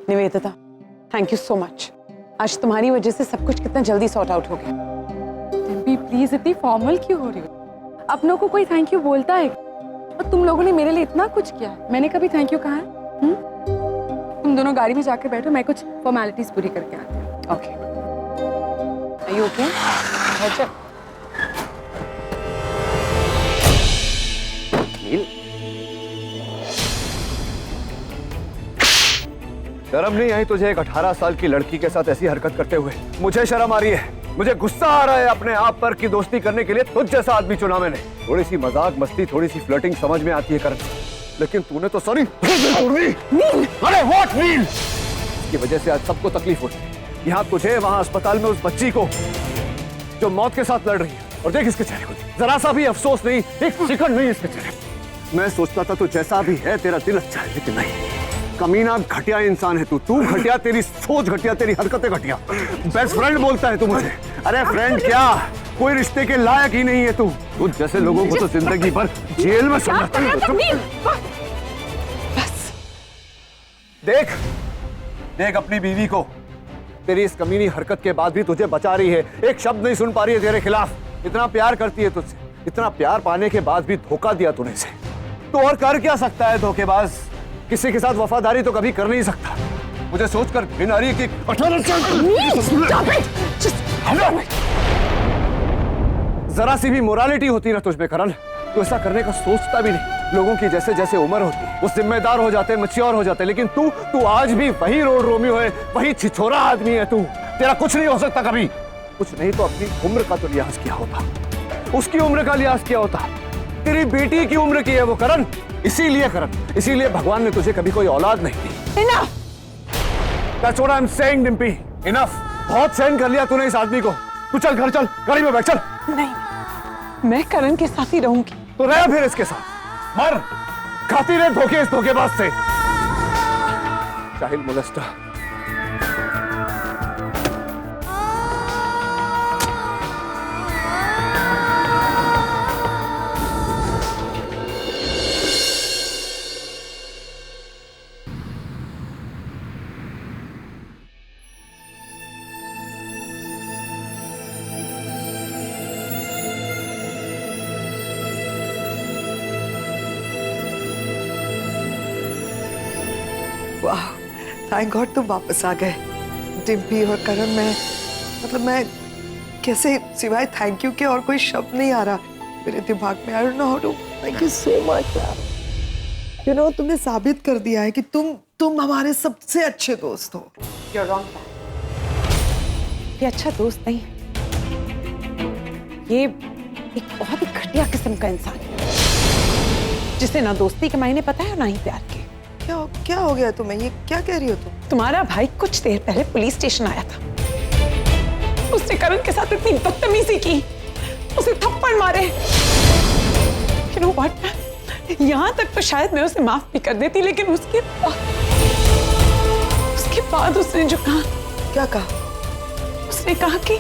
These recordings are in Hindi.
Nivedita, thank you so much. आज तुम्हारी वजह से सब कुछ कितना जल्दी सॉर्ट आउट हो गया। भी प्लीज इतनी फॉर्मल क्यों हो रही हो? अपनों को कोई थैंक यू बोलता है? और तुम लोगों ने मेरे लिए इतना कुछ किया है, मैंने कभी थैंक यू कहा है? तुम दोनों गाड़ी में जाकर बैठो, मैं कुछ फॉर्मेलिटीज पूरी करके आती हूँ। Okay, are you okay? अच्छा, नील, शर्म नहीं आई तुझे एक 18 साल की लड़की के साथ ऐसी हरकत करते हुए? मुझे शर्म आ रही है, मुझे गुस्सा आ रहा है अपने आप पर कि दोस्ती करने के लिए तुझ जैसा आदमी चुना मैंने। थोड़ी सी मजाक मस्ती, थोड़ी सी फ्लर्टिंग समझ में आती है करण, लेकिन तूने तो सॉरी नील। अरे व्हाट नील? इसकी वजह से आज सबको तकलीफ हुई, यहाँ तुझे, वहाँ अस्पताल में उस बच्ची को जो मौत के साथ लड़ रही है। और देख इसके चेहरे को, जरा सा भी अफसोस नहीं, एक सेकंड नहीं इसके चेहरे। मैं सोचता था तू जैसा भी है तेरा दिल अच्छा है, लेकिन नहीं, कमीना घटिया इंसान है तू घटिया, तेरी सोच घटिया, तेरी हरकतें घटिया। बेस्ट फ्रेंड बोलता है तू मुझे? अरे फ्रेंड क्या, कोई रिश्ते के लायक ही नहीं है तू। तुझ जैसे लोगों को तो जिंदगी भर जेल में सुनना चाहिए। बस देख देख अपनी बीवी को, तेरी इस कमीनी हरकत के बाद भी तुझे बचा रही है, एक शब्द नहीं सुन पा रही है तेरे खिलाफ। इतना प्यार करती है तुझसे, इतना प्यार पाने के बाद भी धोखा दिया तूने इसे। तो और कर क्या सकता है धोखेबाज? किसी के साथ वफादारी तो कभी कर नहीं सकता। मुझे सोचकर घिन आ रही है कि 18 जरा सी भी मोरालिटी होती ना तुझ में करण, तो ऐसा करने का सोचता भी नहीं। लोगों की जैसे जैसे उम्र होती है वो जिम्मेदार हो जाते, मैच्योर हो जाते, लेकिन तू आज भी वही रोड रोमियो है, वही छिछोरा आदमी है तू। तेरा कुछ नहीं हो सकता कभी। कुछ नहीं तो अपनी उम्र का तो लिहाज किया होता, उसकी उम्र का लिहाज किया होता। तेरी बेटी की उम्र की है वो करण, इसीलिए भगवान ने तुझे कभी कोई औलाद नहीं दी। Enough, That's what I'm saying, Dimpy. Enough, बहुत सहन कर लिया तूने इस आदमी को। तू चल घर चल, गाड़ी में बैठ चल। नहीं, मैं करण के साथ ही रहूंगी। तो रह फिर इसके साथ, मर, खाती रहे धोखे इस धोखेबाज से। Child molester. वाह, थैंक गॉड तुम वापस आ गए। डिम्पी और करण, मैं कैसे सिवाय थैंक यू के और कोई शब्द नहीं आ रहा मेरे दिमाग में। I don't know how to thank you so much यार। यू नो, तुमने साबित कर दिया है कि तुम हमारे सबसे अच्छे दोस्त हो। You're wrong, ये अच्छा दोस्त नहीं है, ये एक बहुत ही घटिया किस्म का इंसान है जिसे ना दोस्ती के मायने पता है ना ही प्यार के। क्या हो गया तुम्हें? ये क्या कह रही हो तुम? तुम्हारा भाई कुछ देर पहले पुलिस स्टेशन आया था, उसने करण के साथ इतनी बदतमीजी की, उसे थप्पड़ मारे। You know what? यहाँ तक तो शायद मैं उसे माफ भी कर देती, लेकिन उसके बाद उसने जो कहा। क्या कहा? उसने कहा कि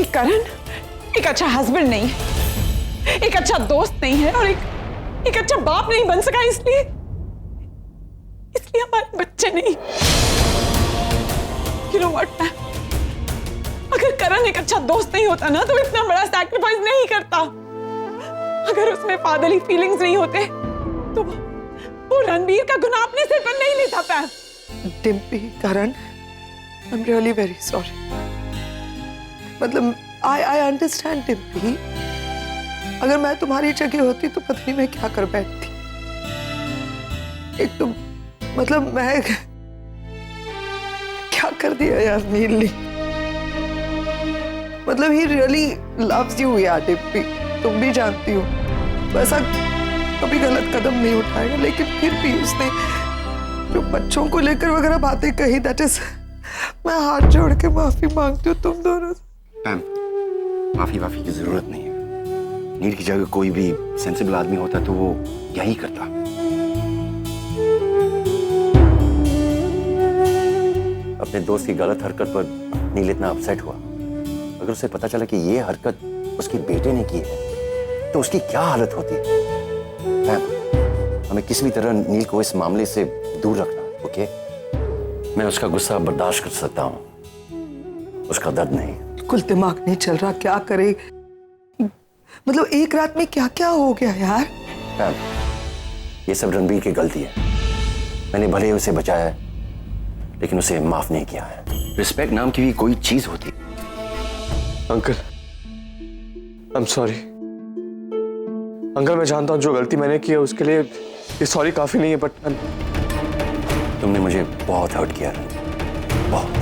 करण एक अच्छा हस्बैंड नहीं है, एक अच्छा दोस्त नहीं है और एक अच्छा बाप नहीं बन सका, इसलिए हमारे बच्चे नहीं। You know what? अगर करण एक अच्छा दोस्त नहीं होता ना तो इतना बड़ा सैक्रिफाइस नहीं करता। अगर उसमें फादरली फीलिंग्स नहीं होते तो वो रणबीर का गुनाह अपने सिर पर नहीं लेता। पैर Dimpy, Karan, I am really very sorry. मतलब आई अंडरस्टैंड डिम्पी, अगर मैं तुम्हारी जगह होती तो पता नहीं मैं क्या कर बैठती। एक तो मतलब मैं क्या कर दिया यार नील ने। मतलब ही रियली लव्स यू यार डिम्पी, तुम भी जानती हो वैसा कभी गलत कदम नहीं उठाएगा, लेकिन फिर भी उसने जो बच्चों को लेकर वगैरह बातें कही, दैट इज, मैं हाथ जोड़ के माफी मांगती हूँ तुम दोनों से। मैम, माफी की जरूरत नहीं है। नील की जगह कोई भी सेंसिबल आदमी होता तो वो यही करता। अपने दोस्त की गलत हरकत पर नील इतना अपसेट हुआ। अगर उसे पता चला कि ये हरकत उसके बेटे ने की है तो उसकी क्या हालत होती। मैम, हमें किसी भी तरह नील को इस मामले से दूर रखना है। ओके? मैं उसका गुस्सा बर्दाश्त कर सकता हूँ, उसका दर्द नहीं। बिल्कुल दिमाग नहीं चल रहा, क्या करे। मतलब एक रात में क्या क्या हो गया यार। मैम, ये सब रणबीर की गलती है। मैंने भले ही उसे बचाया है, लेकिन उसे माफ नहीं किया है। रिस्पेक्ट नाम की भी कोई चीज होती। Uncle, I am sorry. Uncle, मैं जानता हूँ जो गलती मैंने की है उसके लिए ये सॉरी काफी नहीं है, बट तुमने मुझे बहुत हर्ट किया रणबीर, बहुत।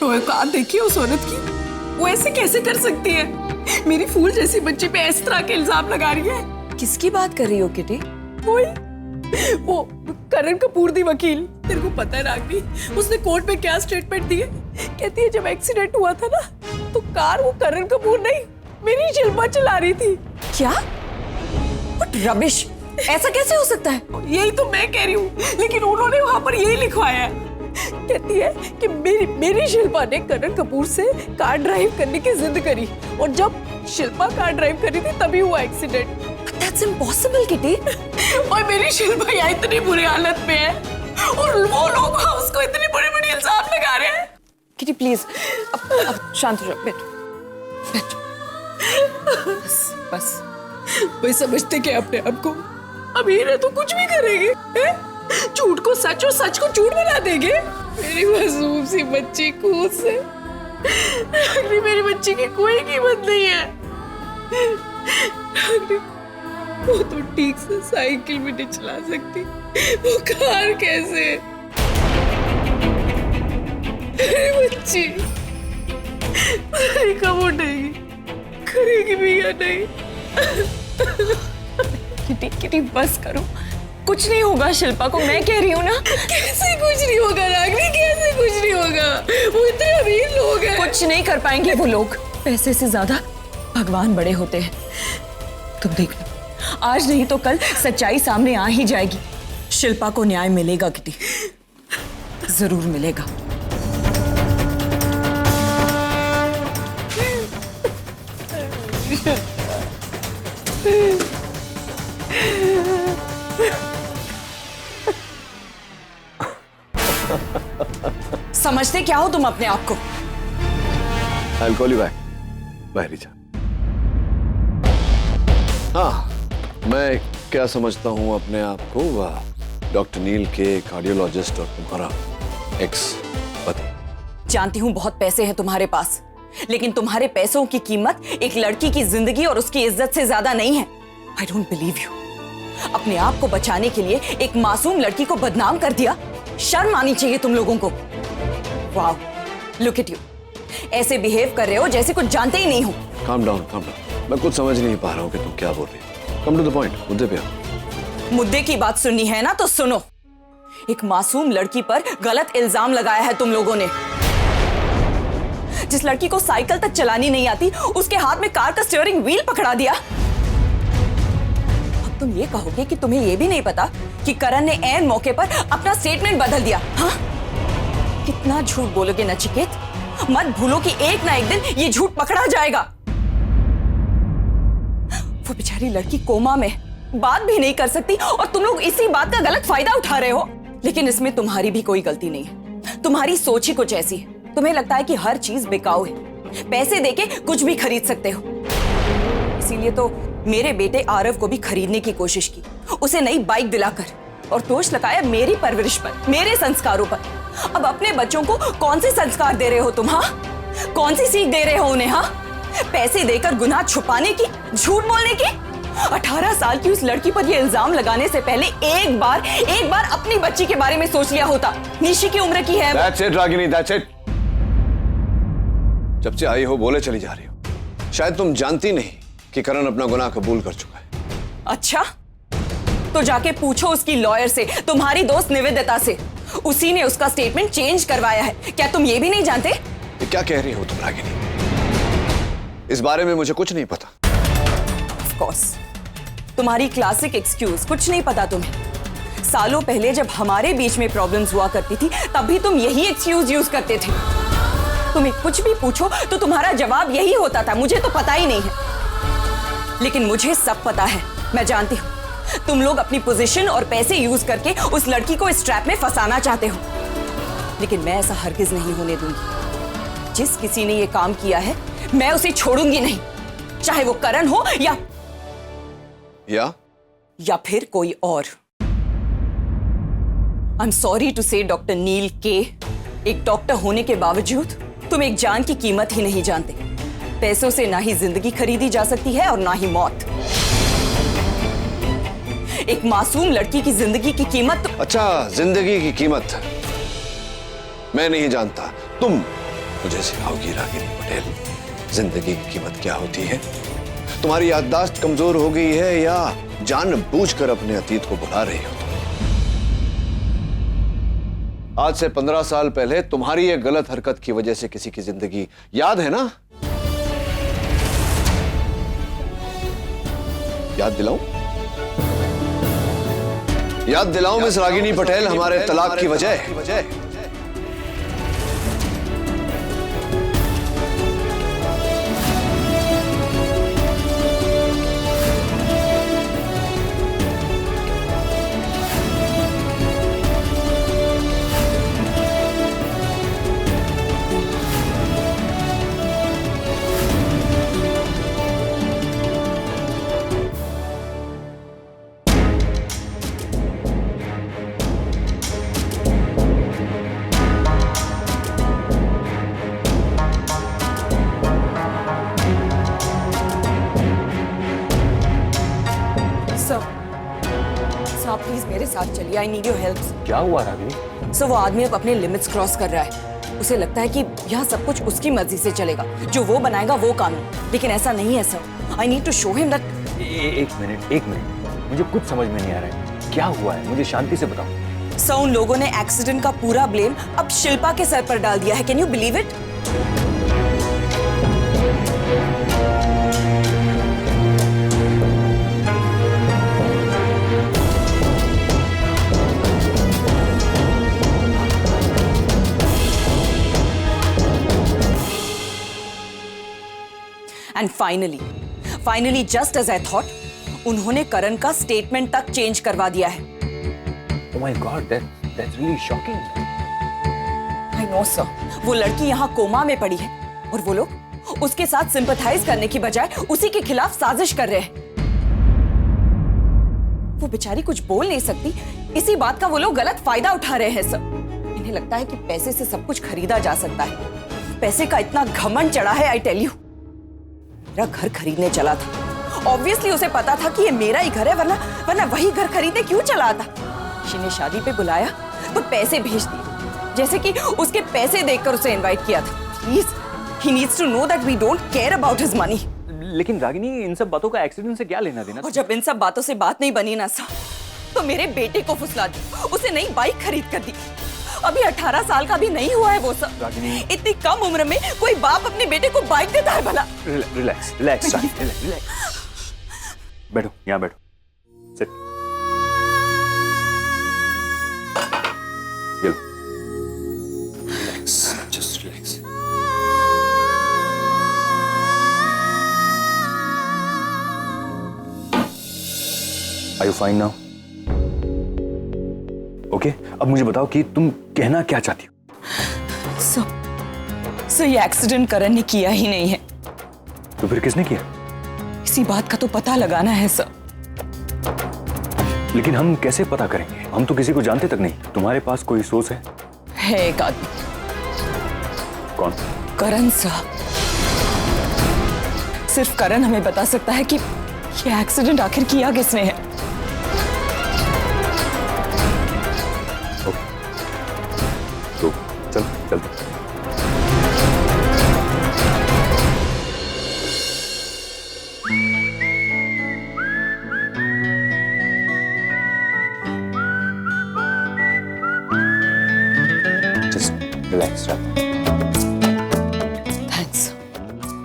औकात देखिए उस औरत की, वो ऐसे कैसे कर सकती है? मेरी फूल जैसी बच्ची पे इस तरह के इल्जाम लगा रही है। किसकी बात कर रही हो किटी? वो करण कपूर दी वकील। तेरे को पता है रागनी, उसने कोर्ट में क्या स्टेटमेंट दी है? कहती है जब एक्सीडेंट हुआ था ना, तो कार वो करण कपूर नहीं, मेरी शिल्पा चला रही थी। क्या? What rubbish! ऐसा कैसे हो सकता है? यही तो मैं कह रही हूँ, लेकिन उन्होंने वहां पर यही लिखवाया है। कहती है कि मेरी शिल्पा ने करण कपूर से कार ड्राइव करने की जिद करी, और जब शिल्पा कार ड्राइव करी थी तभी हुआ एक्सीडेंट। That's impossible, kitty. और मेरी शिल्पा यहाँ इतनी बुरी हालत में है, और वो लोग उसको इतने बड़े-बड़े इल्जाम लगा रहे हैं। किटी प्लीज, अब शांत हो जाओ, बैठो, बैठो। बस। वही समझते क्या अपने आप को? अब ये तो कुछ भी करेंगे, झूठ को सच और सच को झूठ बना देंगे। मेरी मासूम सी बच्ची को से मेरी बच्ची की कोई कीमत नहीं है। वो तो ठीक से साइकिल भी नहीं चला सकती, वो कार कैसे? मेरी बच्ची कब उठेगी, करेगी भी या नहीं? किटी बस करो, कुछ नहीं होगा शिल्पा को, मैं कह रही हूँ ना। कैसे कुछ नहीं होगा रागनी, कैसे कुछ नहीं होगा? वो इतने अमीर लोग हैं। कुछ नहीं कर पाएंगे वो लोग। पैसे से ज्यादा भगवान बड़े होते हैं। तुम देखना, आज नहीं तो कल सच्चाई सामने आ ही जाएगी। शिल्पा को न्याय मिलेगा किटी, जरूर मिलेगा। समझते क्या हो तुम अपने आप को? I'll call you back. Bye, Richa. हाँ, मैं क्या समझता हूँ अपने आप को? डॉक्टर नील के कार्डियोलॉजिस्ट और तुम्हारा एक्स पति। जानती हूँ बहुत पैसे हैं तुम्हारे पास, लेकिन तुम्हारे पैसों की कीमत एक लड़की की जिंदगी और उसकी इज्जत से ज्यादा नहीं है। I don't believe you. अपने आप को बचाने के लिए एक मासूम लड़की को बदनाम कर दिया। शर्म आनी चाहिए तुम लोगों को। वाओ, लुक एट यू, ऐसे बिहेव कर रहे हो जैसे कुछ जानते ही नहीं हो। Calm down, calm down. मैं कुछ समझ नहीं पा रहा हूँ कि तुम क्या बोल रही हो। Come to the point, मुद्दे पे आओ। मुद्दे की बात सुननी है ना तो सुनो। एक मासूम लड़की पर गलत इल्जाम लगाया है तुम लोगों ने। जिस लड़की को साइकिल तक चलानी नहीं आती, उसके हाथ में कार का स्टीयरिंग व्हील पकड़ा दिया। अब तुम ये कहोगे कि तुम्हें ये भी नहीं पता कि करण ने ऐन मौके पर अपना स्टेटमेंट बदल दिया। हाँ, कितना झूठ बोलोगे नचिकेत? मत भूलो कि एक ना एक दिन ये झूठ पकड़ा जाएगा। वो बेचारी लड़की कोमा में, बात भी नहीं कर सकती, और तुम लोग इसी बात का गलत फायदा उठा रहे हो। लेकिन इसमें तुम्हारी भी कोई गलती नहीं है। तुम्हारी सोच ही कुछ ऐसी है। तुम्हें लगता है कि हर चीज बिकाऊ है, पैसे देके कुछ भी खरीद सकते हो। इसीलिए तो मेरे बेटे आरव को भी खरीदने की कोशिश की, उसे नई बाइक दिलाकर, और दोष लगाया मेरी परवरिश पर, मेरे संस्कारों पर। अब अपने बच्चों को कौन से संस्कार दे रहे हो तुम? हाँ, कौन सी सीख दे रहे हो उन्हें? हाँ, पैसे देकर गुनाह छुपाने की, झूठ बोलने की। 18 साल की उस लड़की पर ये इल्जाम लगाने से पहले एक बार अपनी बच्ची के बारे में सोच लिया होता। निशी की उम्र की है। That's it, Ragini, that's it. जब से आई हो बोले चली जा रही हो। शायद तुम जानती नहीं कि करण अपना गुनाह कबूल कर चुका है। अच्छा, तो जाके पूछो उसकी लॉयर से, तुम्हारी दोस्त निवेदिता से। उसी ने उसका स्टेटमेंट चेंज करवाया है। क्या तुम ये भी नहीं जानते? ये क्या कह रही हो तुम रागिनी? इस बारे में मुझे कुछ नहीं पता। ऑफ कोर्स, तुम्हारी क्लासिक एक्सक्यूज, कुछ नहीं पता तुम्हें। सालों पहले जब हमारे बीच में प्रॉब्लम्स हुआ करती थी, तब भी तुम यही एक्सक्यूज यूज करते थे। अब तुम ये कहोगे कि तुम्हें ये भी नहीं पता कि करण ने ऐन मौके पर अपना स्टेटमेंट बदल दिया। हाँ, कितना झूठ बोलोगे नचिकेत? तुम्हें कुछ भी पूछो तो तुम्हारा जवाब यही होता था, मुझे तो पता ही नहीं है। लेकिन मुझे सब पता है, मैं जानती हूँ तुम लोग अपनी पोजीशन और पैसे यूज करके उस लड़की को इस ट्रैप में फंसाना चाहते हो, लेकिन मैं ऐसा हरगिज नहीं होने दूंगी। जिस किसी ने ये काम किया है मैं उसे छोड़ूंगी नहीं, चाहे वो करण हो या फिर कोई और। आई एम सॉरी टू से डॉक्टर नील के, एक डॉक्टर होने के बावजूद तुम एक जान की कीमत ही नहीं जानते। पैसों से ना ही जिंदगी खरीदी जा सकती है और ना ही मौत। एक मासूम लड़की की जिंदगी की कीमत अच्छा, जिंदगी की कीमत मैं नहीं जानता, तुम मुझे सिखाओगी रागिनी पटेल, जिंदगी की कीमत क्या होती है? तुम्हारी याददाश्त कमजोर हो गई है या जानबूझकर अपने अतीत को भुला रही हो? आज से 15 साल पहले तुम्हारी एक गलत हरकत की वजह से किसी की जिंदगी याद है ना? याद दिलाऊं? याद दिलाऊं मिस रागिनी पटेल हमारे तलाक की वजह? प्लीज मेरे साथ चलिए, आई नीड योर हेल्प। क्या हुआ रागिनी? सर, वो आदमी अब अपने लिमिट्स क्रॉस कर रहा है। उसे लगता है कि यहाँ सब कुछ उसकी मर्जी से चलेगा, जो वो बनाएगा वो कानून, लेकिन ऐसा नहीं है sir. I need to show him that. एक मिनट, मुझे कुछ समझ में नहीं आ रहा है, क्या हुआ है? मुझे शांति से बताओ। सर, उन लोगों ने एक्सीडेंट का पूरा ब्लेम अब शिल्पा के सर पर डाल दिया है। Can you believe it? And finally just as I thought, उन्होंने करण का स्टेटमेंट तक चेंज करवा दिया है। Oh my God, that's really shocking. I know sir, वो लड़की यहाँ कोमा में पड़ी है और वो लोग उसके साथ सिंपैथाइज करने की बजाय उसी के खिलाफ साजिश कर रहे हैं। वो बेचारी कुछ बोल नहीं सकती, इसी बात का वो लोग गलत फायदा उठा रहे हैं सर। इन्हें लगता है कि पैसे से सब कुछ खरीदा जा सकता है। पैसे का इतना घमंड चढ़ा है, आई टेल यू। मेरा घर खरीदने चला था, ऑब्वियसली उसे पता था कि ये मेरा ही घर है, वरना वही घर खरीदने क्यों चला आता? किसी ने शादी पे बुलाया तो पैसे भेज दिए, जैसे कि उसके पैसे देखकर उसे इनवाइट किया था। Please, he needs to know that we don't care about his money. लेकिन रागिनी, इन सब बातों का एक्सीडेंट से क्या लेना देना? और जब इन सब बातों से बात नहीं बनी ना सर, तो मेरे बेटे को फुसला दी, उसे नई बाइक खरीद कर दी। अभी 18 साल का भी नहीं हुआ है वो सर। इतनी कम उम्र में कोई बाप अपने बेटे को बाइक देता है भला? रिलैक्स। बैठो, यहाँ बैठो। Sit. Relax, just relax. Are you fine now? Okay, अब मुझे बताओ कि तुम कहना क्या चाहती हो? सर, ये एक्सीडेंट करण ने किया ही नहीं है। तो फिर किसने किया? इसी बात का तो पता लगाना है सर। लेकिन हम कैसे पता करेंगे? हम तो किसी को जानते तक नहीं। तुम्हारे पास कोई सोर्स है? एक आदमी। कौन? करण साहब। सिर्फ करण हमें बता सकता है कि ये एक्सीडेंट आखिर किया किसने है। ओके, तो चलते। रिलैक्स। थैंक्स।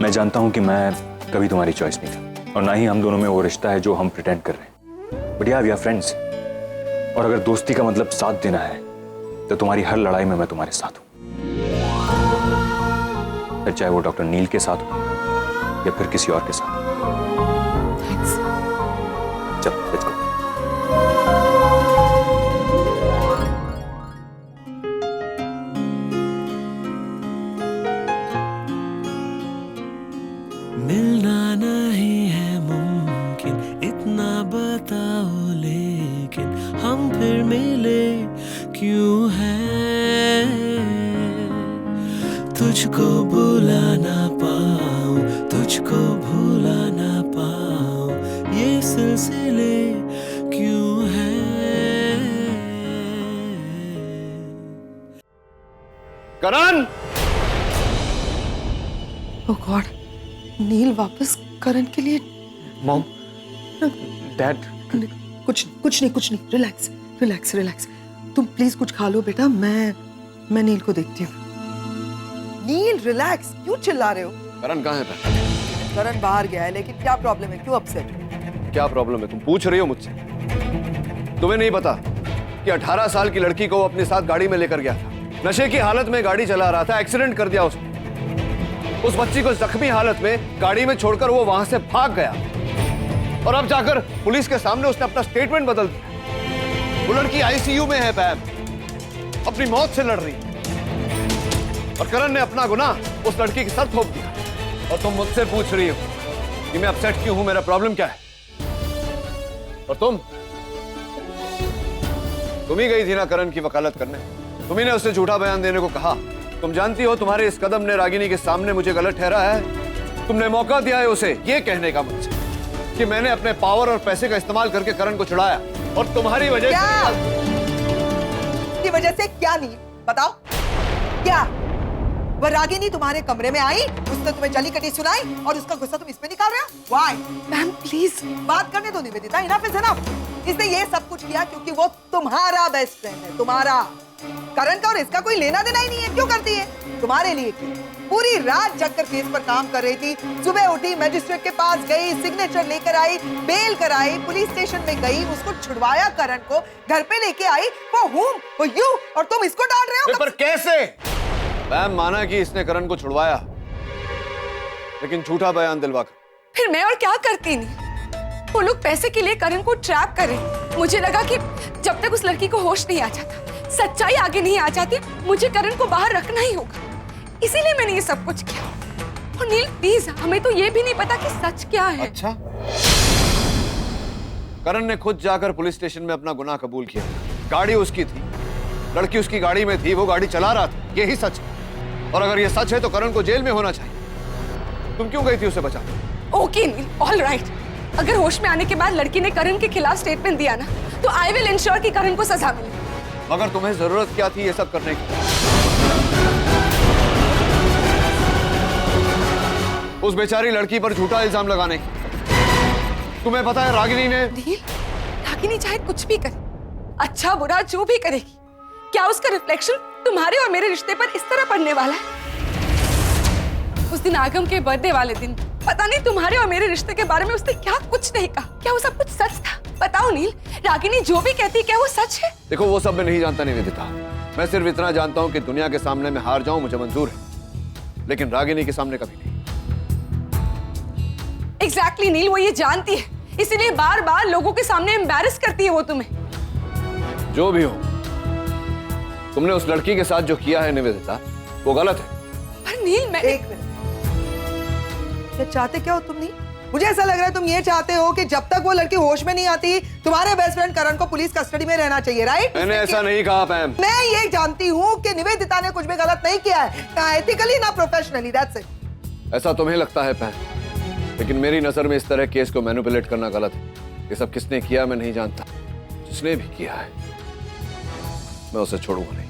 मैं जानता हूं कि मैं कभी तुम्हारी चॉइस नहीं था, और ना ही हम दोनों में वो रिश्ता है जो हम प्रिटेंड कर रहे हैं। बट यार, वी आर फ्रेंड्स, और अगर दोस्ती का मतलब साथ देना है तो तुम्हारी हर लड़ाई में मैं तुम्हारे साथ हूं। फिर चाहे वो डॉक्टर नील के साथ हो या फिर किसी और के साथ। चल लेट्स गो। मिलना नहीं है मुमकिन, इतना बताओ लेकिन हम फिर मिले क्यों हैं? तुझको भुला ना पाऊं, तुझको भुला ना पाऊं, ये सिलसिले क्यों हैं? करण! ओह गॉड, नील वापस करण के लिए। Mom, dad. कुछ नहीं, रिलैक्स रिलैक्स रिलैक्स। तुम प्लीज कुछ खा लो बेटा, मैं नील को देखती हूँ। नील रिलैक्स, क्यों चिल्ला रहे हो? करण कहाँ है बहन? करण बाहर गया है, लेकिन क्या प्रॉब्लम है, क्यों अपसेट? क्या प्रॉब्लम है तुम पूछ रही हो मुझसे? तुम्हें नहीं पता कि 18 साल की लड़की को वो अपने साथ गाड़ी में लेकर गया था, नशे की हालत में गाड़ी चला रहा था, एक्सीडेंट कर दिया उसने। उस बच्ची को जख्मी हालत में गाड़ी में छोड़कर वो वहां से भाग गया और अब जाकर पुलिस के सामने उसने अपना स्टेटमेंट बदल दिया। वो लड़की आईसीयू में है पैम, अपनी मौत से लड़ रही है और करण ने अपना गुनाह उस लड़की के सर थोप दिया। और तुम मुझसे पूछ रही हो कि मैं अपसेट क्यों हूं, मेरा प्रॉब्लम क्या है? और तुम ही गई थी ना करण की वकालत करने, तुम्ही ने उसे झूठा बयान देने को कहा। तुम जानती हो तुम्हारे इस कदम ने रागिनी के सामने मुझे गलत ठहरा है। तुमने मौका दिया है उसे ये कहने का मुझसे कि मैंने अपने पावर और पैसे का इस्तेमाल करके करण को छुड़ाया और तुम्हारी वजह की वजह से क्या नहीं बताओ? क्या वह रागिनी तुम्हारे कमरे में आई, उसने तुम्हें जली कटी सुनाई और उसका गुस्सा तुम इसमें निकाल रहे हो? Why? मैम प्लीज बात करने दो निवेदिता, इनफ इज इनफ। इसने ये सब कुछ किया क्योंकि वो तुम्हारा बेस्ट फ्रेंड है, तुम्हारा। करण का और इसका कोई लेना देना ही नहीं है, क्यों करती है? तुम्हारे लिए की। पूरी रात जगकर केस पर काम कर रही थी, सुबह उठी, मजिस्ट्रेट के पास गई, सिग्नेचर लेकर आई, बेल कराई, पुलिस स्टेशन में गई, उसको छुड़वाया करण को, घर पे लेके आई, वो हूम, वो यू, और तुम इसको डांट रहे हो? पर कैसे? मैम माना कि इसने करण को छुड़वाया, लेकिन झूठा बयान दिलवाकर। फिर मैं और क्या करती नहीं? वो लोग पैसे के लिए करण को ट्रैप कर रहे। मुझे लगा कि जब तक उस लड़की को होश नहीं आ जाता, सच्चाई आगे नहीं आ जाती, मुझे करण को बाहर रखना ही होगा। इसीलिए मैंने ये सब कुछ किया। और नील प्लीज, हमें तो ये भी नहीं पता कि सच क्या है। अच्छा, करण ने खुद जाकर पुलिस स्टेशन में अपना गुनाह कबूल किया। गाड़ी उसकी थी, लड़की उसकी गाड़ी में थी, वो गाड़ी चला रहा था, यही सच है। और अगर ये सच है तो करण को जेल में होना चाहिए। तुम क्यों गई थी उसे बचाने? ओके नील, ऑल राइट। अगर होश में आने के बाद लड़की ने करण के खिलाफ स्टेटमेंट दिया ना, तो आई विल इंश्योर कि करण को सजा मिले। मगर तुम्हें जरूरत क्या थी ये सब करने की? उस बेचारी लड़की पर झूठा इल्जाम लगाने की। तुम्हें पता है रागिनी ने। नील, रागिनी चाहे कुछ भी करे, अच्छा बुरा जो भी करेगी, क्या उसका रिफ्लेक्शन तुम्हारे और मेरे रिश्ते पर इस तरह पड़ने वाला है? उस दिन आगम के बर्थडे वाले दिन पता नहीं तुम्हारे और मेरे रिश्ते के बारे में उसने क्या कुछ नहीं कहा। क्या वो सब कुछ सच था? बताओ नील, रागिनी जो भी कहती क्या वो सच है? देखो वो सब मैं नहीं जानता निवेदिता, मैं सिर्फ इतना जानता हूं कि दुनिया के सामने मैं हार जाऊं मुझे मंजूर है, लेकिन रागिनी के सामने कभी नहीं। एग्जैक्टली नील, वो ये जानती है, इसीलिए बार बार लोगों के सामने एम्बैरस करती है वो तुम्हें। जो भी हो, तुमने उस लड़की के साथ जो किया है निवेदिता, वो गलत है। पर नील, मैं एक मिनट, क्या चाहते क्या हो तुम? नहीं, मुझे ऐसा लग रहा है तुम ये चाहते हो कि जब तक वो लड़की होश में नहीं आती, तुम्हारे बेस्ट फ्रेंड करण को पुलिस कस्टडी में रहना चाहिए, राइट? मैंने ऐसा नहीं कहा पैम। मैं ये जानती हूँ कि निवेदिता ने कुछ भी गलत नहीं किया है, ना एथिकली ना प्रोफेशनली, दैट्स इट। ऐसा तुम्हें लगता है पैम, लेकिन मेरी नजर में इस तरह केस को मैनिपुलेट करना गलत है। ये सब किसने किया मैं नहीं जानता, जिसने भी किया है मैं उसे छोड़ूंगा नहीं।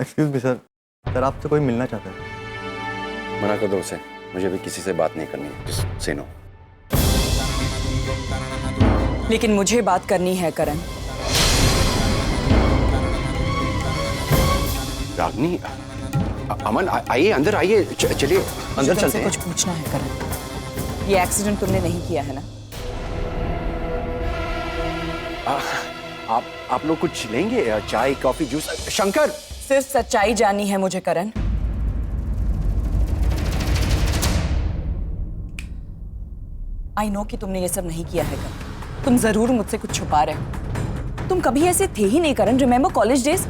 एक्सक्यूज मी सर, सर आपसे कोई मिलना चाहता है। मना कर दो उसे, मुझे भी किसी से बात नहीं करनी है। Just say no. लेकिन मुझे बात करनी है करण। रागनी, अमन आइए, अंदर आइए, चलिए अंदर चलते हैं। कुछ पूछना है करण। ये एक्सीडेंट तुमने नहीं किया है ना? आप लोग कुछ लेंगे? चाय, कॉफी, जूस? शंकर, सिर्फ सच्चाई जाननी है मुझे करण। आई नो कि तुमने ये सब नहीं किया है करण। तुम जरूर मुझसे कुछ छुपा रहे हो। तुम कभी ऐसे थे ही नहीं करण। Remember college days?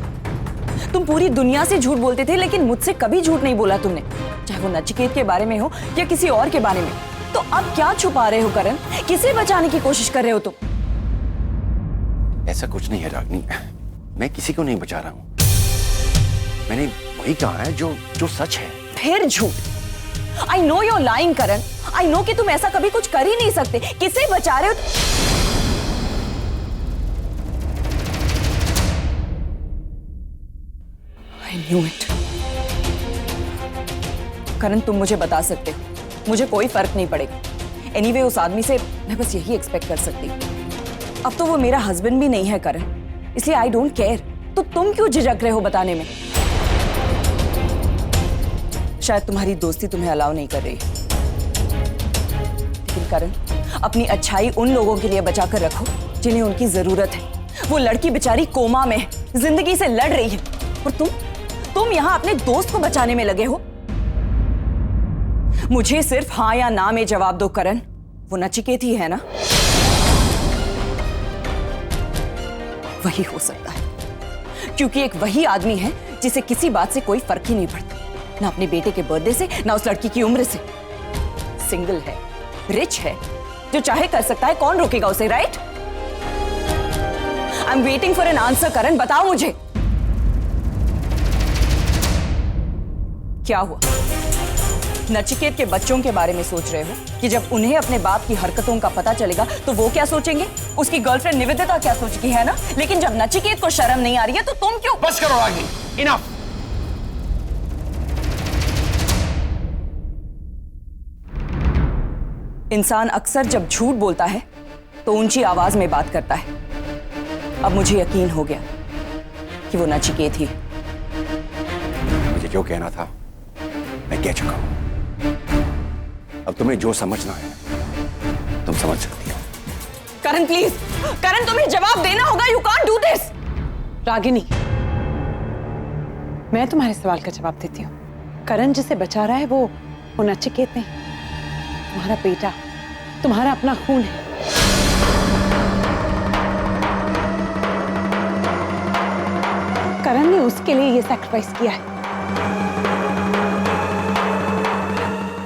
तुम पूरी दुनिया से झूठ बोलते थे लेकिन मुझसे कभी झूठ नहीं बोला तुमने, चाहे वो नचिकेत के बारे में हो या किसी और के बारे में। तो अब क्या छुपा रहे हो करण? किसे बचाने की कोशिश कर रहे हो तुम? ऐसा कुछ नहीं है रागिनी, मैं किसी को नहीं बचा रहा हूं। मैंने वही कहा है जो सच है। फिर झूठ। I know you're lying Karan. I know कि तुम ऐसा कभी कुछ कर ही नहीं सकते। किसे बचा रहे हो? I knew it. करण तुम मुझे बता सकते हो, मुझे कोई फर्क नहीं पड़ेगा। एनीवे उस आदमी से मैं बस यही एक्सपेक्ट कर सकती हूँ। अब तो वो मेरा हस्बैंड भी नहीं है करण, इसलिए आई डोंट केयर। तो तुम क्यों झिझक रहे हो बताने में? शायद तुम्हारी दोस्ती तुम्हें अलाउ नहीं कर रही। लेकिन करण, अपनी अच्छाई उन लोगों के लिए बचा कर रखो जिन्हें उनकी जरूरत है। वो लड़की बेचारी कोमा में है, जिंदगी से लड़ रही है, और तुम यहाँ अपने दोस्त को बचाने में लगे हो। मुझे सिर्फ हाँ या ना में जवाब दो करण। वो नचिकेत ही है ना? वही हो सकता है, क्योंकि एक वही आदमी है जिसे किसी बात से कोई फर्क ही नहीं पड़ता, ना अपने बेटे के बर्थडे से, ना उस लड़की की उम्र से। सिंगल है, रिच है, जो चाहे कर सकता है। कौन रोकेगा उसे, right? I am waiting for an answer Karan. बताओ मुझे क्या हुआ? नचिकेत के बच्चों के बारे में सोच रहे हो कि जब उन्हें अपने बाप की हरकतों का पता चलेगा तो वो क्या सोचेंगे? उसकी गर्लफ्रेंड निवेदिता क्या सोचेगी, है ना? लेकिन जब नचिकेत को शर्म नहीं आ रही है तो तुम क्यों? बस करो रागिनी, इनफ। इंसान अक्सर जब झूठ बोलता है तो ऊंची आवाज में बात करता है। अब मुझे यकीन हो गया कि वो नचिकेत ही है। मुझे जो कहना था मैं कह चुका हूं। अब तुम्हें जो समझना है तुम समझ सकती हो। करण प्लीज, करण तुम्हें जवाब देना होगा। You can't do this. Ragini, मैं तुम्हारे सवाल का जवाब देती हूँ। करण जिसे बचा रहा है वो नचिकेत नहीं, तुम्हारा बेटा, तुम्हारा अपना खून है। करण ने उसके लिए ये सैक्रिफाइस किया है।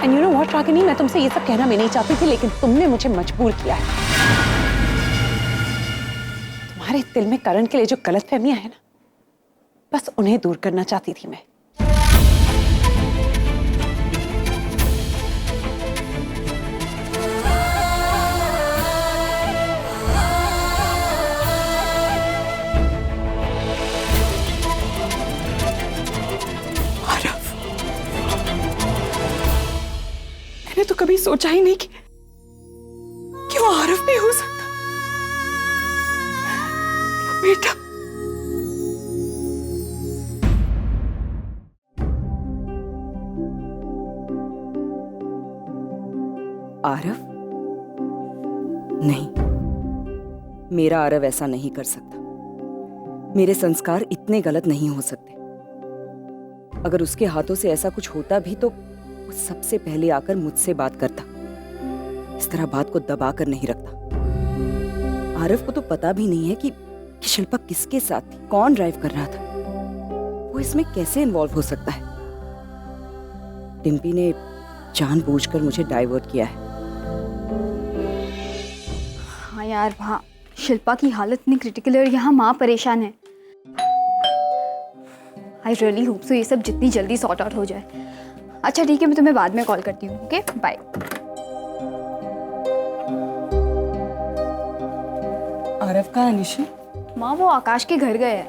And you know what Ragini, मैं तुमसे ये सब कहना मैं नहीं चाहती थी, लेकिन तुमने मुझे मजबूर किया है। तुम्हारे दिल में करण के लिए जो गलतफहमियां है ना, बस उन्हें दूर करना चाहती थी मैं। मैंने तो कभी सोचा ही नहीं कि वो आरफ भी हो सकता। बेटा, आरव? नहीं, मेरा आरव ऐसा नहीं कर सकता। मेरे संस्कार इतने गलत नहीं हो सकते। अगर उसके हाथों से ऐसा कुछ होता भी तो वो सबसे पहले आकर मुझसे बात करता। इस तरह बात को दबा कर नहीं रखता। आरव को तो पता भी नहीं है कि शिल्पा किसके साथ थी, कौन ड्राइव कर रहा था। वो इसमें कैसे इन्वॉल्व हो सकता है? डिम्पी ने जानबूझकर मुझे डाइवर्ट किया है। हाँ यार, वहाँ शिल्पा की हालत इतनी क्रिटिकल है और यहाँ माँ परेशान है। आई रियली होप सो ये सब जितनी जल्दी सॉर्ट आउट हो जाए। अच्छा ठीक है, मैं तुम्हें बाद में कॉल करती हूँ। Okay bye. आरव का निशि? माँ वो आकाश के घर गए हैं।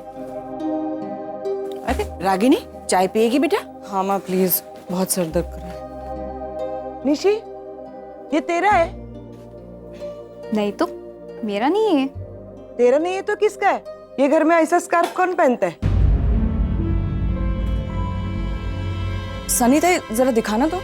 अरे रागिनी, चाय पिएगी बेटा? हाँ माँ प्लीज, बहुत सर दर्द कर रहा है। निशी, ये तेरा है? नहीं तो मेरा नहीं है। तेरा नहीं है तो किसका है? ये घर में ऐसा स्कार्फ कौन पहनता है? सनी दे, जरा दिखाना तो।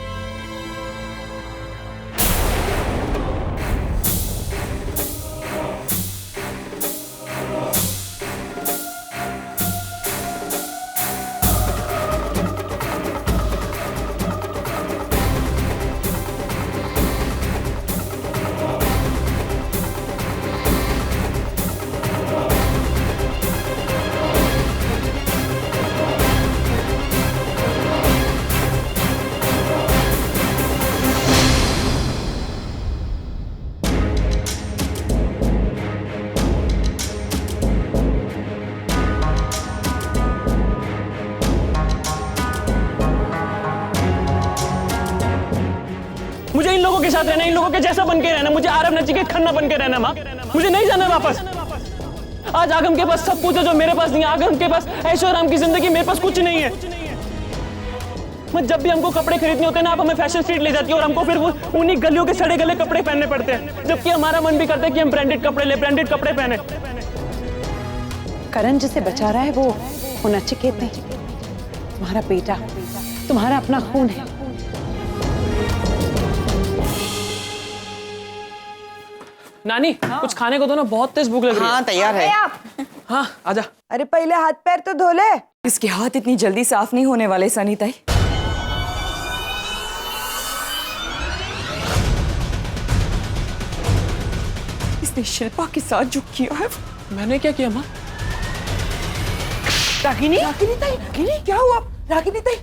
साथ रहना, इन लोगों के जैसा बन के रहना, मुझे आरव नचिकेत खन्ना बन के रहना माँ, मुझे नहीं जाना वापस। आज आगम के पास सब कुछ है जो मेरे पास नहीं है, आगम के पास ऐशो आराम की जिंदगी, मेरे पास कुछ नहीं है। मैं जब भी हमको कपड़े खरीदने होते हैं ना, आप हमें फैशन स्ट्रीट ले जाती है और हमको फिर वो उन्हीं गलियों के सड़े गले कपड़े पहनने पड़ते हैं, जबकि हमारा मन भी करता है कि हम ब्रांडेड कपड़े ले, ब्रांडेड कपड़े पहने। करण जिसे बचा रहा है वो नचिकेत नहीं, तुम्हारा बेटा, तुम्हारा अपना खून है। नानी कुछ खाने को दो ना, बहुत तेज भूख लग रही है। हाँ तैयार है। हाँ आजा। अरे पहले हाथ पैर तो धो ले। इसके हाथ इतनी जल्दी साफ नहीं होने वाले सनी ताई। इसने शिल्पा के साथ जो किया है। मैंने क्या किया माँ? रागिनी, रागिनी ताई, रागिनी क्या हुआ? रागिनी ताई,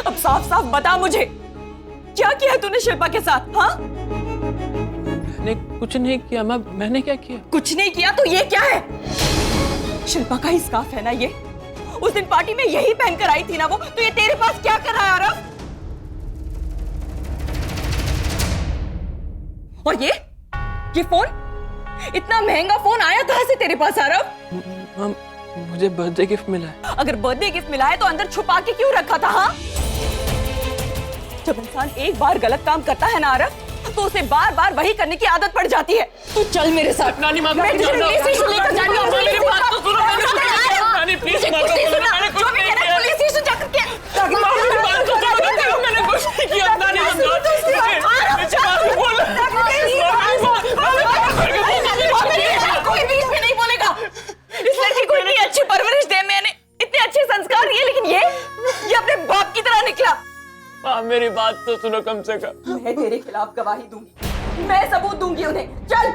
अब साफ साफ बता मुझे, क्या किया है तूने शिल्पा के साथ? हाँ, मैंने कुछ नहीं किया माँ, मैंने क्या किया? कुछ नहीं किया तो ये क्या है? शिल्पा का ही स्कार्फ है ना ये? उस दिन पार्टी में यही पहनकर आई थी ना वो, तो ये तेरे पास क्या कर रहा है आरव? और ये फोन, इतना महंगा फोन आया कहां से तेरे पास आरव? माँ मुझे बर्थडे गिफ्ट मिला है। अगर बर्थडे गिफ्ट मिला है तो अंदर छुपा के क्यों रखा था? हाँ, जब इंसान एक बार गलत काम करता है ना आरव, तो उसे बार बार वही करने की आदत पड़ जाती है। तू चल मेरे साथ। नानी माँ, मैं तुझे पुलिस स्टेशन लेकर जाऊंगी। मेरी बात तो सुनो, मैंने कुछ नहीं किया। नानी प्लीज मत बोलो, मैंने कुछ नहीं किया। पुलिस स्टेशन जाकर क्या? मेरी बात तो सुनो, मैंने कुछ नहीं किया। नानी मत कोई बीच में नहीं बोलेगा। इस लड़की को इतनी अच्छी परवरिश दे मैंने, इतने अच्छे संस्कार दिए, लेकिन ये अपने बाप की तरह निकला। माँ मेरी बात तो सुनो कम से कम। मैं तेरे खिलाफ गवाही दूंगी, मैं सबूत दूंगी उन्हें। चल।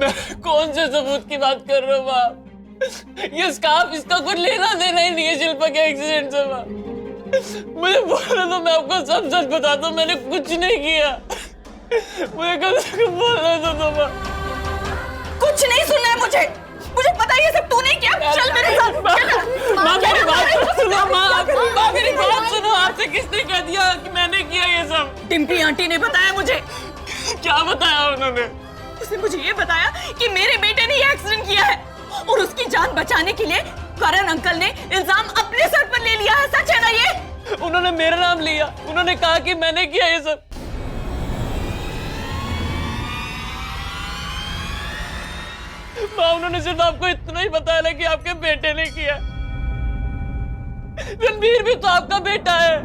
मैं कौन से सबूत की बात कर रहा हूँ माँ? ये स्कार्फ, इसका कुछ लेना देना ही नहीं है शिल्पा के एक्सीडेंट से माँ। मुझे बोलना तो मैं आपको सब सच बताता हूँ, मैंने कुछ नहीं किया। मुझे कम से कम बोलना तो माँ। कुछ नहीं सुनना है मुझे, मुझे पता है ये सब तूने किया। चल मेरे साथ। माँ मेरी बात तो सुनो माँ मेरी बात सुनो। आपसे किसने कह दिया कि मैंने किया ये सब? डिम्पी आंटी ने बताया मुझे। क्या बताया उन्होंने? उसने मुझे ये बताया कि मेरे बेटे ने ये एक्सीडेंट किया है और उसकी जान बचाने के लिए करण अंकल ने इल्जाम अपने सर पर ले लिया है। सच है ना ये? उन्होंने मेरा नाम लिया, उन्होंने कहा कि मैंने किया ये सब। माँ उन्होंने सिर्फ आपको इतना ही बताया ना कि आपके बेटे ने किया। रणबीर भी तो आपका बेटा है,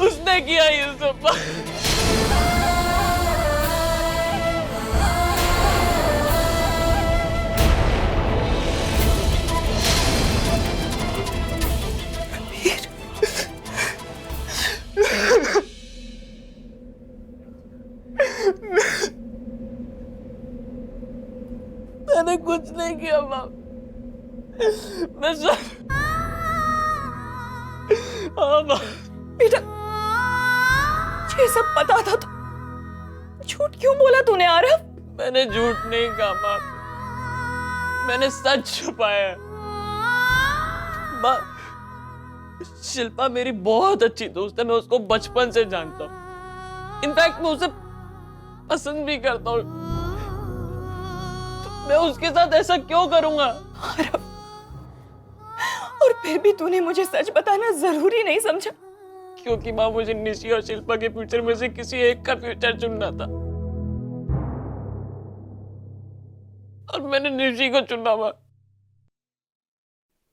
उसने किया ये सब। मैंने कुछ नहीं किया बाप, मैं सब। हाँ बाप। बेटा ये सब पता था तो झूठ क्यों बोला तूने आरव? मैंने झूठ नहीं कहा माँ, मैंने सच छुपाया। माँ शिल्पा मेरी बहुत अच्छी दोस्त है, मैं उसको बचपन से जानता हूँ। इनफैक्ट मैं उसे पसंद भी करता हूँ, मैं उसके साथ ऐसा क्यों करूंगा? और फिर भी तूने मुझे सच बताना जरूरी नहीं समझा? क्योंकि माँ मुझे निशी और शिल्पा के फ्यूचर में से किसी एक का फ्यूचर चुनना था और मैंने निशी को चुना। माँ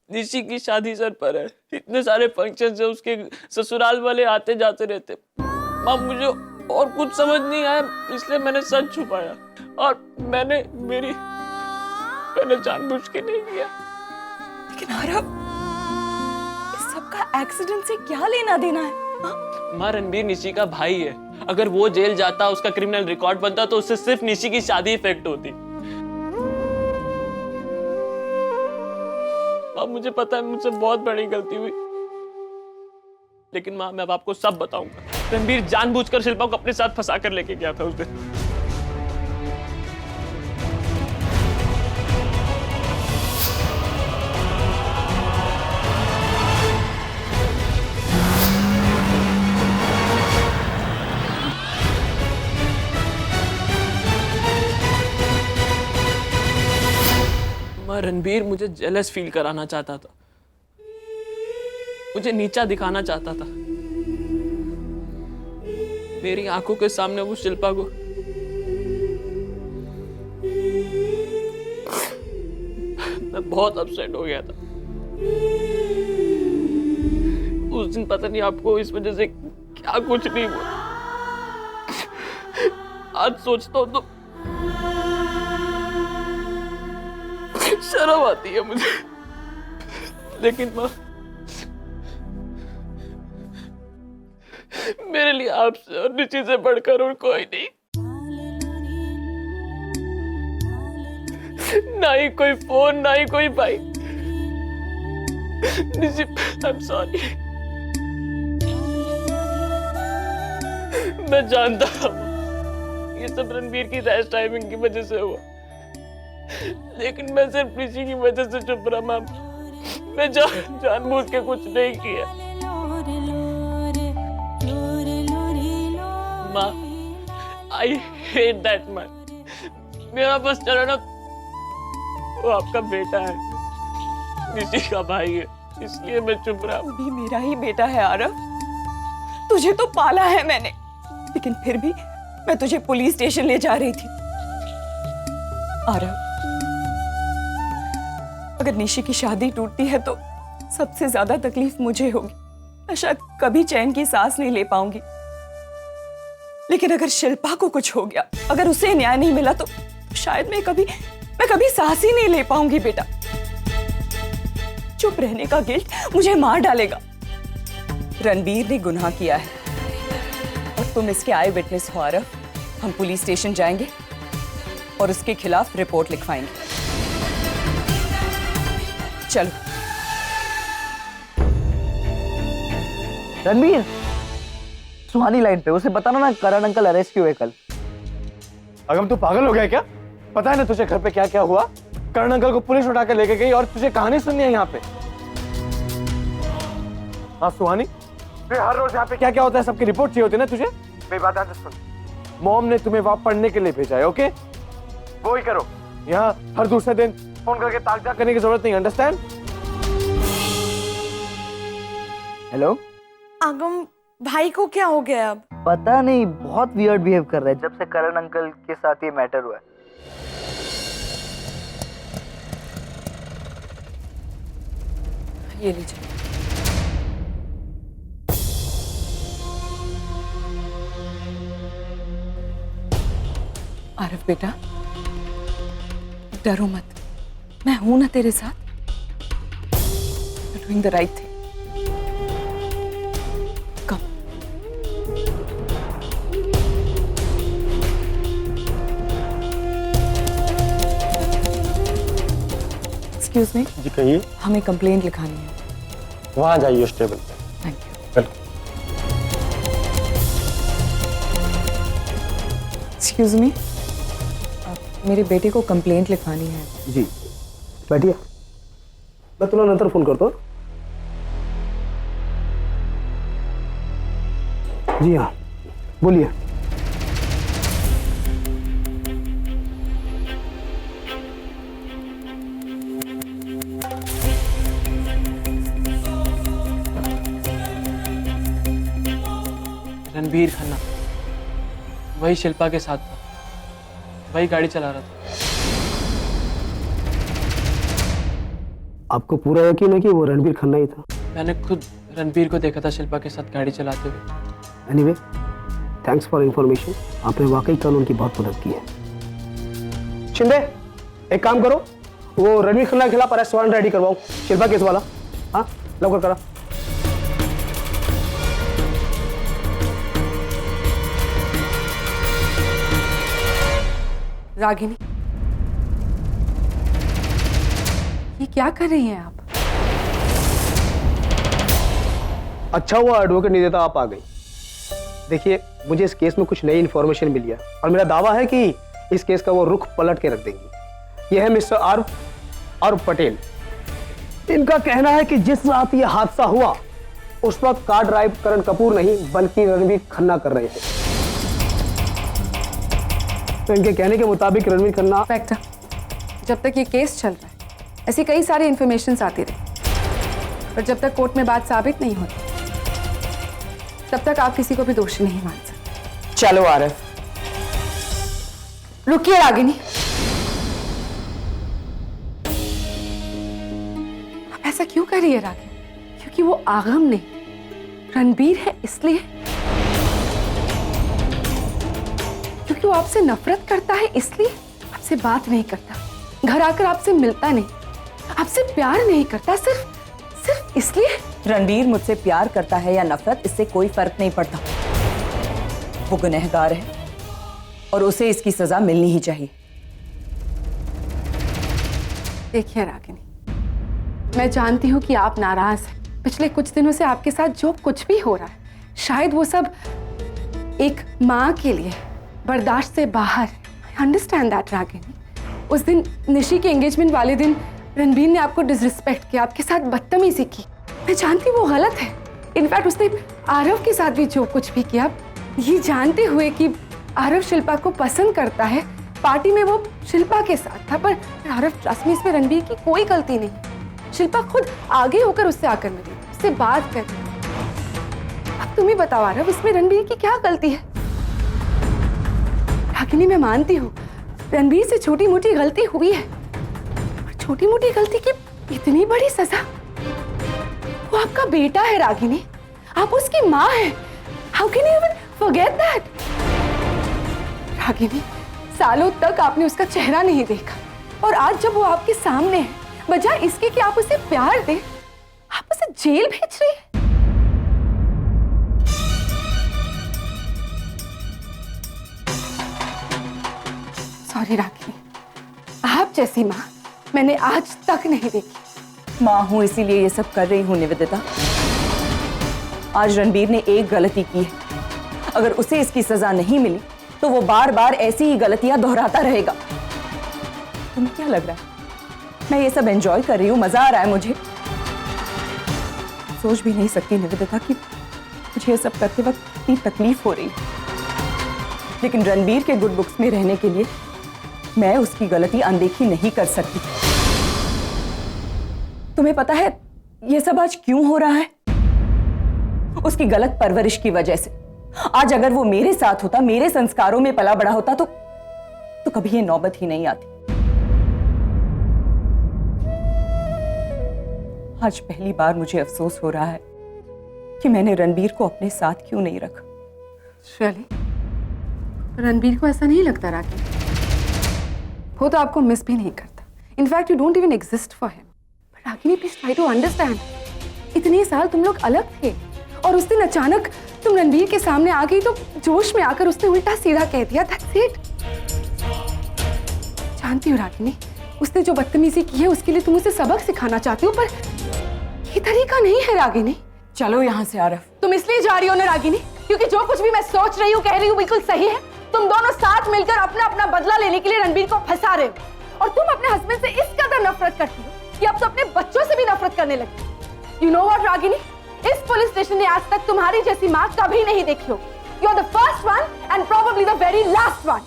निशी की शादी सर पर है, इतने सारे फंक्शन है, उसके ससुराल वाले आते जाते रहते। माँ मुझे और कुछ समझ नहीं आया, इसलिए मैंने सच छुपाया और मैंने जानबूझ के नहीं किया। लेकिन आरव इस सब का एक्सीडेंट से क्या लेना देना है? माँ रणबीर निशी का भाई है, अगर वो जेल जाता, उसका क्रिमिनल रिकॉर्ड बनता तो उससे सिर्फ निशी की शादी इफेक्ट होती। माँ मुझे पता है मुझसे बहुत बड़ी गलती हुई, लेकिन माँ मैं अब आपको सब बताऊंगा। रणबीर जानबूझकर शिल्पा को अपने साथ फंसा कर लेके गया था उस दिन। माँ, रणबीर मुझे जेलस फील कराना चाहता था, मुझे नीचा दिखाना चाहता था। मेरी आंखों के सामने वो शिल्पा को मैं बहुत अपसेट हो गया था। उस दिन पता नहीं आपको इस वजह से क्या कुछ नहीं हुआ। आज सोचता हूँ तो शर्म आती है मुझे, लेकिन माँ, मेरे लिए आपसे और निशी से बढ़कर और कोई नहीं, ना ही कोई फोन, ना ही कोई भाई। Nishi, I am sorry. मैं जानता हूँ ये सब रणबीर की रैश टाइमिंग की वजह से हुआ, लेकिन मैं सिर्फ निशी की वजह से चुप रहा मैम। मैं जानबूझ के कुछ नहीं किया। माँ, आई हेट दैट मैन। मेरा बस चलो ना, वो आपका बेटा है, निशी का भाई है, इसलिए मैं चुप रहा। वो भी मेरा ही बेटा है आरव, तुझे तो पाला है मैंने, लेकिन फिर भी मैं तुझे पुलिस स्टेशन ले जा रही थी। आरव, अगर निशी की शादी टूटती है तो सबसे ज्यादा तकलीफ मुझे होगी। मैं शायद कभी चैन की सांस नहीं ले पाऊंगी, लेकिन अगर शिल्पा को कुछ हो गया, अगर उसे न्याय नहीं मिला, तो शायद मैं कभी सांस ही नहीं ले पाऊंगी। बेटा, चुप रहने का गिल्ट मुझे मार डालेगा। रणबीर ने गुनाह किया है और तुम इसके आई विटनेस हो आरव। हम पुलिस स्टेशन जाएंगे और उसके खिलाफ रिपोर्ट लिखवाएंगे। चलो। रणबीर, सुहानी लाइन पे, उसे बताना ना करण अंकल अरेस्ट क्यों हुए कल। अगम, तू पागल हो गया क्या? पता है ना तुझे घर पे क्या क्या हुआ? करण अंकल को पुलिस उठा के लेके गई और तुझे कहानी सुननी है यहाँ पे। हाँ सुहानी, फिर हर रोज यहाँ पे क्या क्या होता है सबकी रिपोर्ट चाहिए होती है ना तुझे। मेरी बात ध्यान से सुन, मॉम ने तुम्हें वहां पढ़ने के लिए भेजा है, ओके? वो ही करो। यहाँ हर दूसरे दिन फोन करके ताकजा करने की जरूरत नहीं, अंडरस्टैंड? हेलो आगम, भाई को क्या हो गया अब? पता नहीं, बहुत वियर्ड बिहेव कर रहा है जब से करण अंकल के साथ ये मैटर हुआ है। ये लीजिए। आरव बेटा, डरो मत, मैं हूं ना तेरे साथ। You're doing the right thing. Come. Excuse me. जी कहिए। हमें कंप्लेंट लिखानी है। वहां जाइए उस टेबल पे। Thank you. चलो। एक्सक्यूज मी, मेरे बेटे को कंप्लेंट लिखवानी है। जी बैठिए, मैं तुला नंतर फोन करतो। जी हाँ, बोलिए। रणबीर खन्ना, वही शिल्पा के साथ था, वही गाड़ी चला रहा था। आपको पूरा यकीन है कि वो रणबीर खन्ना ही था? मैंने खुद रणबीर को देखा था शिल्पा के साथ गाड़ी चलाते हुए। Anyway, thanks for information. आपने वाकई कानून की बहुत मदद की है। शिंदे, एक काम करो, वो रणबीर खन्ना के खिलाफ अरेस्ट वारंट रेडी करवाओ, शिल्पा केस वाला। हाँ, लवकर करा। रागिनी, ये क्या कर रही हैं आप? अच्छा हुआ एडवोकेट नहीं देता आप आ गई। देखिए, मुझे इस केस में कुछ नई इन्फॉर्मेशन मिली है और मेरा दावा है कि इस केस का वो रुख पलट के रख देंगी। ये है मिस्टर आरव पटेल। इनका कहना है कि जिस रात ये हादसा हुआ उस वक्त कार ड्राइव करण कपूर नहीं बल्कि रणबीर खन्ना कर रहे थे। तो इनके कहने के मुताबिक रणबीर खन्ना। इंस्पेक्टर, जब तक ये केस चल रहा है ऐसी कई सारी इंफॉर्मेशन आती रही, पर जब तक कोर्ट में बात साबित नहीं होती तब तक आप किसी को भी दोषी नहीं मान सकते। चलो आरव। रुकिए रागिनी, आप ऐसा क्यों कर रही है रागिनी? क्योंकि वो आगम नहीं रणबीर है इसलिए? क्योंकि वो आपसे नफरत करता है इसलिए? आपसे बात नहीं करता, घर आकर आपसे मिलता नहीं, आपसे प्यार नहीं करता, सिर्फ इसलिए? रणबीर मुझसे प्यार करता है या नफरत, इससे कोई फर्क नहीं पड़ता। वो गुनहगार है और उसे इसकी सजा मिलनी ही चाहिए। देखिए रागिनी, मैं जानती हूँ कि आप नाराज हैं। पिछले कुछ दिनों से आपके साथ जो कुछ भी हो रहा है, शायद वो सब एक माँ के लिए बर्दाश्त से बाहर। I understand that Ragini. उस दिन निशी के एंगेजमेंट वाले दिन रणबीर ने आपको डिसरिस्पेक्ट किया, आपके साथ बदतमीजी की। मैं जानती वो गलत है। इनफैक्ट उसने आरव के साथ भी जो कुछ भी किया, ये जानते हुए कि आरव शिल्पा को पसंद करता है, पार्टी में वो शिल्पा के साथ था। पर आरव, ट्रस्ट मी, इसमें रणबीर की कोई गलती नहीं। शिल्पा खुद आगे होकर उससे आकर मिली, उससे बात कर। अब तुम ही बताओ आरव, इसमें रणबीर की क्या गलती है? रागिनी, मैं मानती हूँ रणबीर से छोटी मोटी गलती हुई है, पर छोटी मोटी गलती की इतनी बड़ी सजा? वो आपका बेटा है रागिनी, आप उसकी माँ हैं। How can you even forget that? Ragini, सालों तक आपने उसका चेहरा नहीं देखा, और आज जब वो आपके सामने है, बजाय इसके कि आप उसे प्यार दें, आप उसे जेल भेज रहे हैं। सॉरी रागिनी, आप जैसी माँ मैंने आज तक नहीं देखी। माँ हूं इसीलिए ये सब कर रही हूं निवेदिता। आज रणबीर ने एक गलती की है, अगर उसे इसकी सजा नहीं मिली तो वो बार बार ऐसी ही गलतियां दोहराता रहेगा। तुम्हें क्या लग रहा है मैं ये सब एंजॉय कर रही हूँ, मजा आ रहा है मुझे? सोच भी नहीं सकती निवेदिता कि मुझे ये सब करते वक्त इतनी तकलीफ हो रही है, लेकिन रणबीर के गुड बुक्स में रहने के लिए मैं उसकी गलती अनदेखी नहीं कर सकती। तुम्हें पता है ये सब आज क्यों हो रहा है? उसकी गलत परवरिश की वजह से। आज अगर वो मेरे साथ होता, मेरे संस्कारों में पला बड़ा होता, तो कभी ये नौबत ही नहीं आती। आज पहली बार मुझे अफसोस हो रहा है कि मैंने रणबीर को अपने साथ क्यों नहीं रखा। श्रेली, रणबीर को ऐसा नहीं लगता रागिनी, वो तो आपको मिस भी नहीं करता। In fact you don't even exist for him. But Ragini, please try to understand. इतने साल तुम लोग अलग थे, और उस दिन अचानक तुम रणबीर के सामने आ गई तो जोश में आकर उसने उल्टा सीधा कह दिया। That's it. जानती हो रागिनी, उसने जो बदतमीजी की है उसके लिए तुम उसे सबक सिखाना चाहती हो, पर ये तरीका नहीं है रागिनी। चलो यहाँ से आरव। तुम इसलिए जा रही हो ना रागिनी, क्योंकि जो कुछ भी मैं सोच रही हूँ, कह रही हूँ, बिल्कुल सही है। तुम दोनों साथ मिलकर अपना अपना बदला लेने के लिए रणबीर को फंसा रहे हो, और तुम अपने हस्बैंड से इस कदर नफरत करती हो कि अब तो अपने बच्चों से भी नफरत करने लगी। यू नो व्हाट रागिनी, इस पुलिस स्टेशन ने आज तक तुम्हारी जैसी माँ कभी नहीं देखी हो। You are the first one and probably the very last one.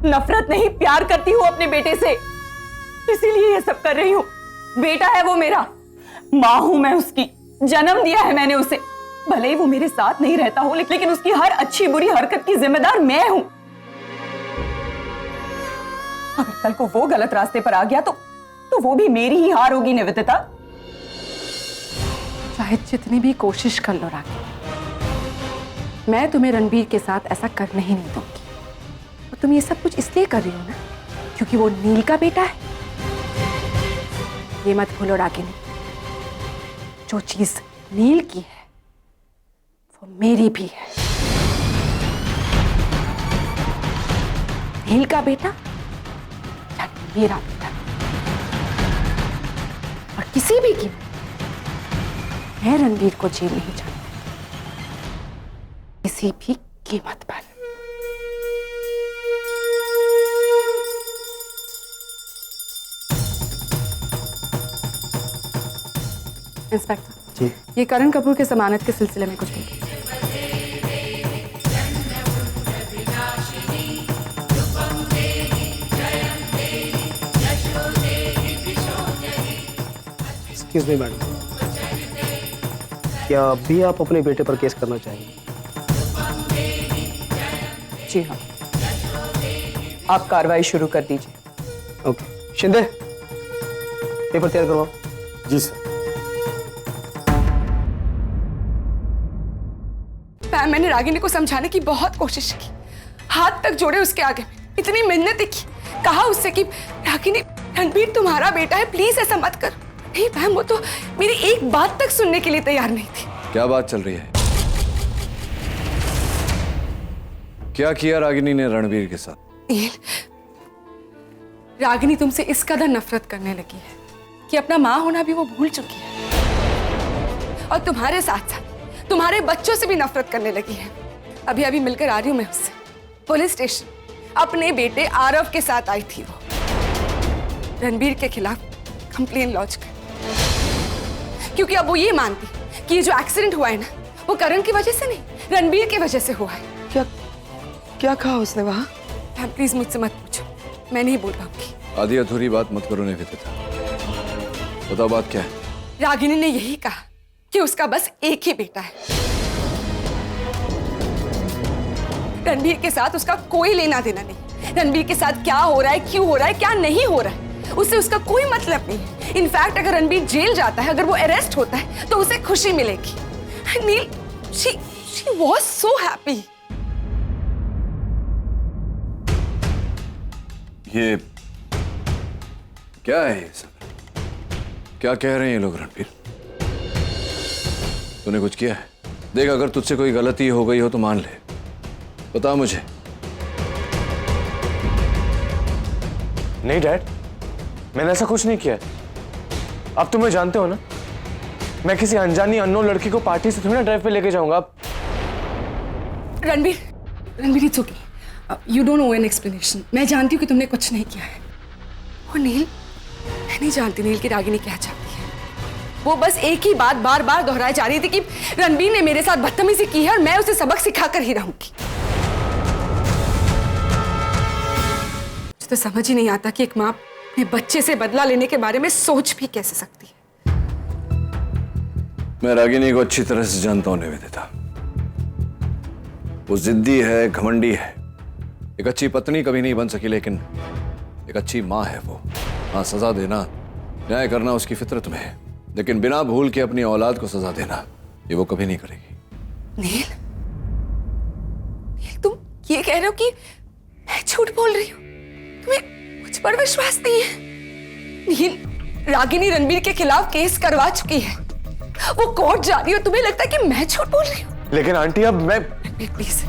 नफरत नहीं, प्यार करती हूँ अपने बेटे से, इसीलिए ये सब कर रही हूँ। बेटा है वो मेरा, माँ हूं मैं उसकी, जन्म दिया है मैंने उसे। भले ही वो मेरे साथ नहीं रहता हो, लेकिन उसकी हर अच्छी बुरी हरकत की जिम्मेदार मैं हूं। अगर कल को वो गलत रास्ते पर आ गया तो वो भी मेरी ही हार होगी निवेदिता। चाहे जितनी भी कोशिश कर लो रागिनी, मैं तुम्हें रणबीर के साथ ऐसा करने ही नहीं दूंगी। और तुम ये सब कुछ इसलिए कर रही हो ना क्योंकि वो नील का बेटा है। ये मत भूलो रागिनी, जो चीज नील की है वो मेरी भी है। नील का बेटा यानी मेरा बेटा, और किसी भी कीमत मैं रणबीर को जेल नहीं चाहती, किसी भी कीमत पर। इंस्पेक्टर जी, ये करण कपूर के जमानत के सिलसिले में कुछ भी। एक्सक्यूज मी मैडम, क्या अभी आप अपने बेटे पर केस करना चाहेंगे? जी हाँ, आप कार्रवाई शुरू कर दीजिए। ओके शिंदे, पेपर तैयार करवाओ। जी सर। मैंने रागिनी को समझाने की बहुत कोशिश की, हाथ तक जोड़े उसके आगे, इतनी मेहनत की, कहा उससे कि रागिनी रणबीर तुम्हारा बेटा है, प्लीज ऐसा मत कर। नहीं मैम, वो तो मेरी एक बात तक सुनने के लिए तैयार नहीं थी। क्या बात चल रही है? क्या किया रागिनी ने रणबीर के साथ? नील, रागिनी तुमसे इस कदर नफरत करने लगी है कि अपना माँ होना भी वो भूल चुकी है, और तुम्हारे साथ साथ तुम्हारे बच्चों से भी नफरत करने लगी है। अभी अभी मिलकर आ रही हूं मैं उससे, पुलिस स्टेशन अपने बेटे आरव के साथ आई थी वो, रणबीर के खिलाफ कंप्लेन लॉन्च कर, क्योंकि अब वो ये मानती कि ये जो एक्सीडेंट हुआ है ना, वो करण की वजह से नहीं, रणबीर की वजह से हुआ है। क्या क्या कहा उसने वहां? मैम प्लीज मुझसे मत पूछो, मैं नहीं बोल पाऊंगी। आधी अधूरी बात मत करो निवेदिता, बताओ बात क्या है? रागिनी ने यही कहा कि उसका बस एक ही बेटा है, रणबीर के साथ उसका कोई लेना देना नहीं। रणबीर के साथ क्या हो रहा है, क्यों हो रहा है, क्या नहीं हो रहा है, उससे उसका कोई मतलब नहीं है। इनफैक्ट अगर रणबीर जेल जाता है, अगर वो अरेस्ट होता है, तो उसे खुशी मिलेगी। नील, she was so happy। ये क्या है ये सब? क्या कह रहे हैं ये लोग रणबीर? तूने कुछ किया है? देख, अगर तुझसे कोई गलती हो गई हो तो मान ले, बता मुझे। नहीं डैड, मैंने ऐसा कुछ नहीं किया। अब तुम्हें जानते हो ना, मैं किसी अनजानी अननोन लड़की को पार्टी से थोड़ी ना ड्राइव पे लेके जाऊंगा। Ranbir it's okay, you don't know an explanation. मैं जानती हूँ कि तुमने कुछ नहीं किया है। और नील, मैं नहीं जानती नील की रागिनी क्या चाहती है। वो बस एक ही बात बार बार दोहराई जा रही थी कि रणबीर ने मेरे साथ बदतमीजी की है और मैं उसे सबक सिखा कर ही रहूंगी। मुझे तो समझ ही नहीं आता कि एक माँ अपने बच्चे से बदला लेने के बारे में सोच भी कैसे सकती है। मैं रागिनी को अच्छी तरह से जानता हूं निवेदिता, वो जिद्दी है, घमंडी है, एक अच्छी पत्नी कभी नहीं बन सकी, लेकिन एक अच्छी माँ है वो। हाँ, सजा देना, न्याय करना उसकी फितरत में है, लेकिन बिना भूल के अपनी औलाद को सजा देना ये वो कभी नहीं करेगी। नील, तुम ये कह रहे हो कि मैं झूठ बोल रही हूँ? तुम्हें मुझ पर विश्वास नहीं है? नील, रागिनी रणबीर के खिलाफ केस करवा चुकी है, वो कोर्ट जा रही है, तुम्हें लगता है कि मैं झूठ बोल रही हूँ? लेकिन आंटी अब मैं प्लीज,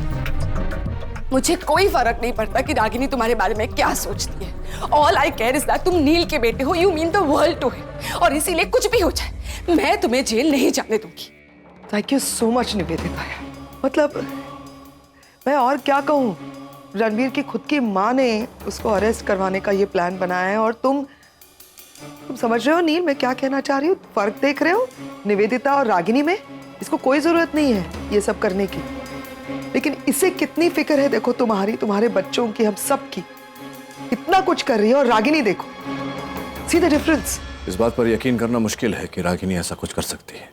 मुझे कोई फर्क नहीं पड़ता कि रागिनी तुम्हारे बारे में क्या सोचती है। All I care is that तुम नील के बेटे हो, you mean the world to him, और इसीलिए कुछ भी हो जाए मैं तुम्हें जेल नहीं जाने दूंगी। Thank you so much Nivedita. मतलब मैं और क्या कहूँ, रणबीर की खुद की माँ ने उसको अरेस्ट करवाने का ये प्लान बनाया है, और तुम समझ रहे हो नील मैं क्या कहना चाह रही हूँ? फर्क देख रहे हो निवेदिता और रागिनी में? इसको कोई जरूरत नहीं है ये सब करने की, लेकिन इसे कितनी फिक्र है देखो तुम्हारी, तुम्हारे बच्चों की, हम सब की। इतना कुछ कर रही है और रागिनी देखो, सी द डिफरेंस। इस बात पर यकीन करना मुश्किल है कि रागिनी ऐसा कुछ कर सकती है।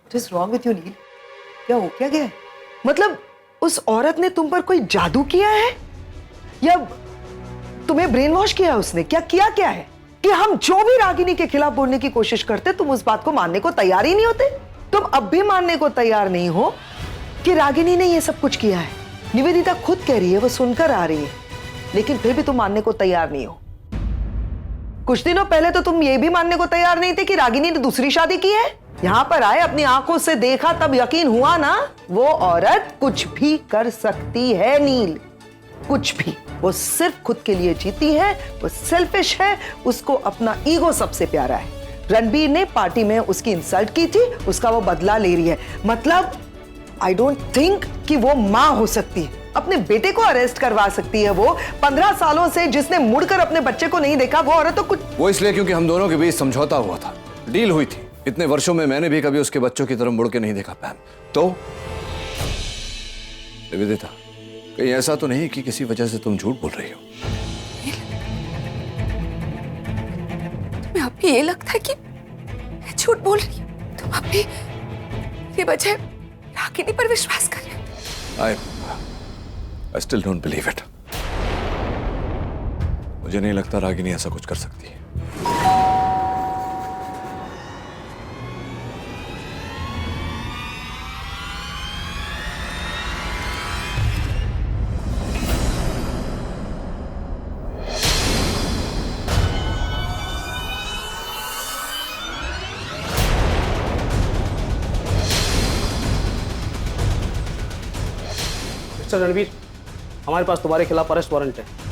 What is wrong with you, नील? क्या हो क्या गया है? मतलब उस औरत ने तुम पर कोई जादू किया है या तुम्हें ब्रेन वॉश किया उसने? क्या किया क्या है कि हम जो भी रागिनी के खिलाफ बोलने की कोशिश करते तुम उस बात को मानने को तैयार ही नहीं होते? तुम अब भी मानने को तैयार नहीं हो कि रागिनी ने ये सब कुछ किया है। निवेदिता खुद कह रही है, वो सुनकर आ रही है, लेकिन फिर भी तुम मानने को तैयार नहीं हो। कुछ दिनों पहले तो तुम ये भी मानने को तैयार नहीं थे कि रागिनी ने दूसरी शादी की है। यहां पर आए, अपनी आंखों से देखा, तब यकीन हुआ ना। वो औरत कुछ भी कर सकती है नील, कुछ भी। वो सिर्फ खुद के लिए जीती है, वो सेल्फिश है, उसको अपना ईगो सबसे प्यारा है। रणबीर ने पार्टी में उसकी इंसल्ट की थी, उसका वो बदला ले रही है। मतलब आई डोंट थिंक कि वो मां हो सकती है, अपने बेटे को अरेस्ट करवा सकती है। वो 15 सालों से जिसने मुड़कर अपने बच्चे को नहीं देखा, वो औरत तो कुछ। वो इसलिए क्योंकि हम दोनों के बीच समझौता हुआ था, डील हुई थी। इतने वर्षों में मैंने भी कभी उसके बच्चों की तरफ मुड़ के नहीं देखा पैम। तो निवेदिता, कहीं ऐसा तो नहीं कि किसी वजह से तुम झूठ बोल रही हो? तुम्हें अब भी ये लगता है कि मैं झूठ बोल रही है। तुम अपनी ये बजाय रागिनी पर विश्वास कर रहे हो। I still don't believe it. मुझे नहीं लगता रागिनी ऐसा कुछ कर सकती है। मिस्टर रणवीर, हमारे पास तुम्हारे खिलाफ अरेस्ट वारंट है।